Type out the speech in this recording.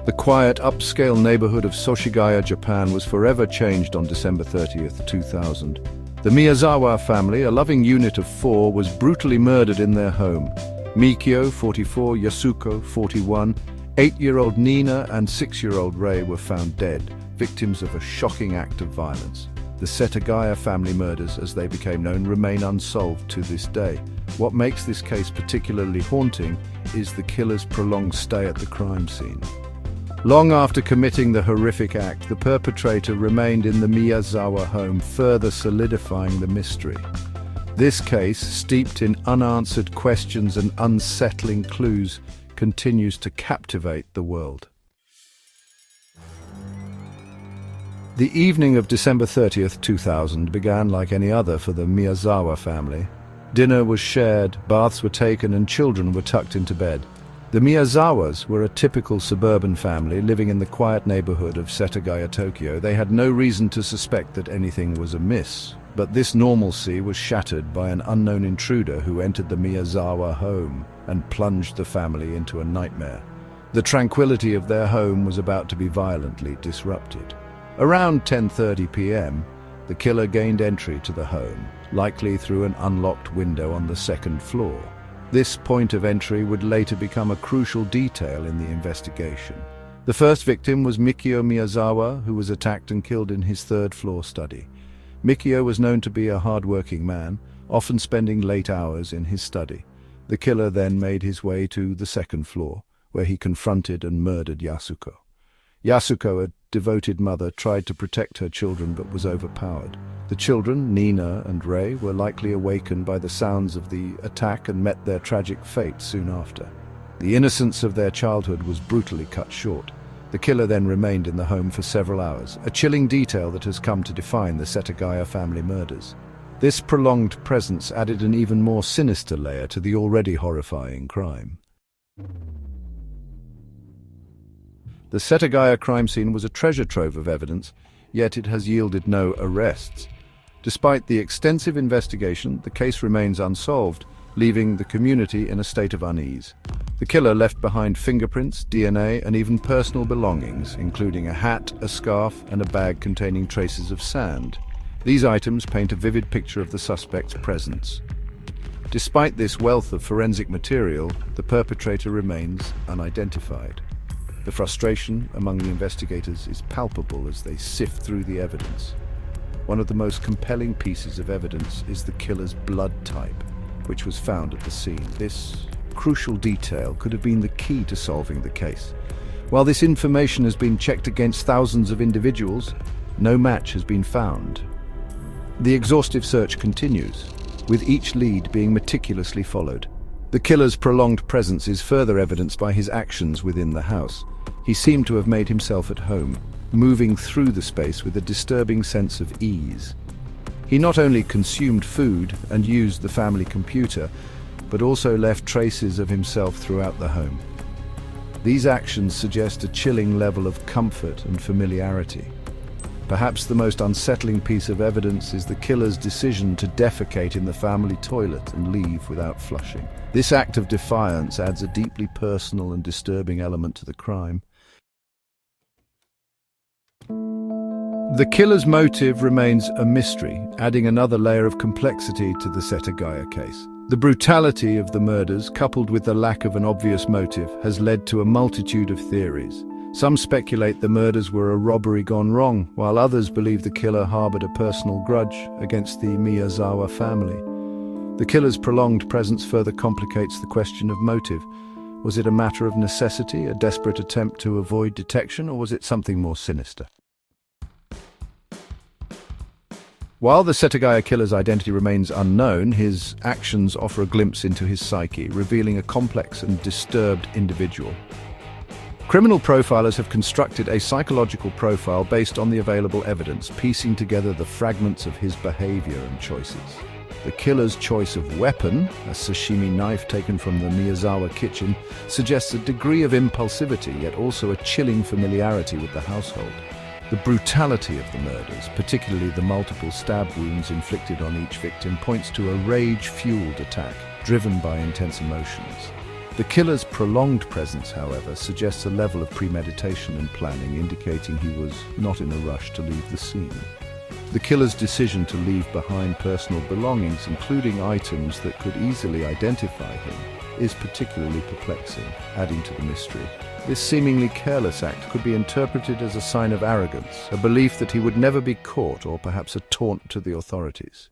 The quiet, upscale neighborhood of Setagaya, Japan was forever changed on December 30th, 2000. The Miyazawa family, a loving unit of 4, was brutally murdered in their home. Mikio, 44, Yasuko, 41, 8-year-old Niina and 6-year-old Rei were found dead, victims of a shocking act of violence. The Setagaya family murders, as they became known, remain unsolved to this day. What makes this case particularly haunting is the killer's prolonged stay at the crime scene. Long after committing the horrific act, the perpetrator remained in the Miyazawa home, further solidifying the mystery. This case, steeped in unanswered questions and unsettling clues, continues to captivate the world. The evening of December 30th, 2000 began like any other for the Miyazawa family. Dinner was shared, baths were taken, and children were tucked into bed. The Miyazawas were a typical suburban family living in the quiet neighborhood of Setagaya, Tokyo. They had no reason to suspect that anything was amiss, but this normalcy was shattered by an unknown intruder who entered the Miyazawa home and plunged the family into a nightmare. The tranquility of their home was about to be violently disrupted. Around 10:30 p.m., the killer gained entry to the home, likely through an unlocked window on the second floor. This point of entry would later become a crucial detail in the investigation. The first victim was Mikio Miyazawa, who was attacked and killed in his third-floor study. Mikio was known to be a hard-working man, often spending late hours in his study. The killer then made his way to the second floor, where he confronted and murdered Yasuko. Yasuko, a devoted mother, tried to protect her children but was overpowered. The children, Niina and Rei, were likely awakened by the sounds of the attack and met their tragic fate soon after. The innocence of their childhood was brutally cut short. The killer then remained in the home for several hours, a chilling detail that has come to define the Setagaya family murders. This prolonged presence added an even more sinister layer to the already horrifying crime. The Setagaya crime scene was a treasure trove of evidence, yet it has yielded no arrests. Despite the extensive investigation, the case remains unsolved, leaving the community in a state of unease. The killer left behind fingerprints, DNA, and even personal belongings, including a hat, a scarf, and a bag containing traces of sand. These items paint a vivid picture of the suspect's presence. Despite this wealth of forensic material, the perpetrator remains unidentified. The frustration among the investigators is palpable as they sift through the evidence. One of the most compelling pieces of evidence is the killer's blood type, which was found at the scene. This crucial detail could have been the key to solving the case. While this information has been checked against thousands of individuals, no match has been found. The exhaustive search continues, with each lead being meticulously followed. The killer's prolonged presence is further evidenced by his actions within the house. He seemed to have made himself at home, moving through the space with a disturbing sense of ease. He not only consumed food and used the family computer, but also left traces of himself throughout the home. These actions suggest a chilling level of comfort and familiarity. Perhaps the most unsettling piece of evidence is the killer's decision to defecate in the family toilet and leave without flushing. This act of defiance adds a deeply personal and disturbing element to the crime. The killer's motive remains a mystery, adding another layer of complexity to the Setagaya case. The brutality of the murders, coupled with the lack of an obvious motive, has led to a multitude of theories. Some speculate the murders were a robbery gone wrong, while others believe the killer harbored a personal grudge against the Miyazawa family. The killer's prolonged presence further complicates the question of motive. Was it a matter of necessity, a desperate attempt to avoid detection, or was it something more sinister? While the Setagaya killer's identity remains unknown, his actions offer a glimpse into his psyche, revealing a complex and disturbed individual. Criminal profilers have constructed a psychological profile based on the available evidence, piecing together the fragments of his behavior and choices. The killer's choice of weapon, a sashimi knife taken from the Miyazawa kitchen, suggests a degree of impulsivity, yet also a chilling familiarity with the household. The brutality of the murders, particularly the multiple stab wounds inflicted on each victim, points to a rage-fueled attack, driven by intense emotions. The killer's prolonged presence, however, suggests a level of premeditation and planning, indicating he was not in a rush to leave the scene. The killer's decision to leave behind personal belongings, including items that could easily identify him, is particularly perplexing, adding to the mystery. This seemingly careless act could be interpreted as a sign of arrogance, a belief that he would never be caught, or perhaps a taunt to the authorities.